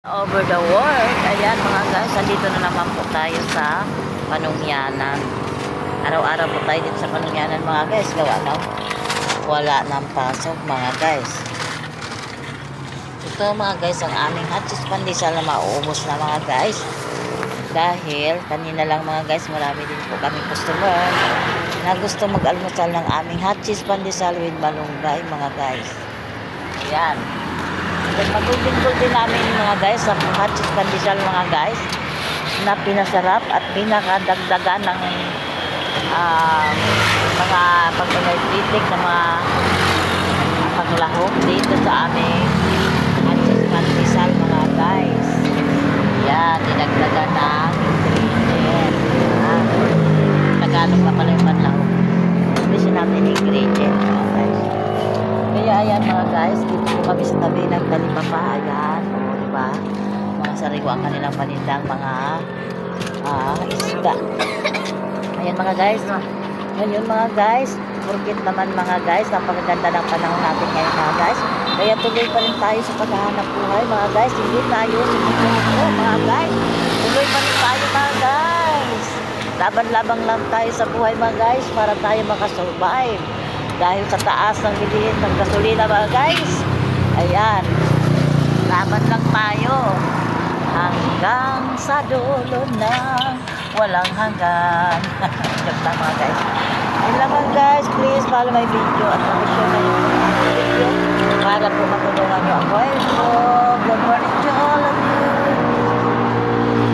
Over the world. Ayan mga guys, andito na naman po tayo sa Panungyanan. Araw-araw po tayo dito sa Panungyanan mga guys. Gawa na wala ng pasok mga guys. Ito mga guys ang aming hotchis pandesal na mauubos na mga guys. Dahil kanina lang mga guys, marami din po kami customer na gusto mag-almusal ng aming hotchis pandesal with malunggay mga guys. Ayan. Then magugulgul din namin mga guys sa hotchis pandesal mga guys na pinasarap at pinakadagdagan ng mga pagpapalitik na mga paglahok dito sa aming hotchis pandesal mga guys. Yan, dinagdagan ng ingredient. Tagalog na pala yung panlahok. Hindi siya namin ingredient mga guys. Kaya ayan mga guys, dito po kami sa tabi ng talipapa. Ayan, o diba? Mga sariwa ang kanilang panindang mga isda. Ayan mga guys. Ngayon mga guys, porkit naman mga guys, napakaganda ng panahon natin ngayon mga guys. Kaya tuloy pa rin tayo sa paghahanap buhay mga guys. Hindi tayo sumusuko mga guys. Tuloy pa rin tayo mga guys. Laban-labang lang tayo sa buhay mga guys para tayo makasurvive. Dahil sa taas ng bilihin ng gasolina mga guys. Ayan. Laban lang tayo. Hanggang sa dulo ng walang hanggan. Joke lang mga guys. Ayun lang mga guys. Please follow my video at mag-share na yung video para po matulungan nyo ako. Good morning, John.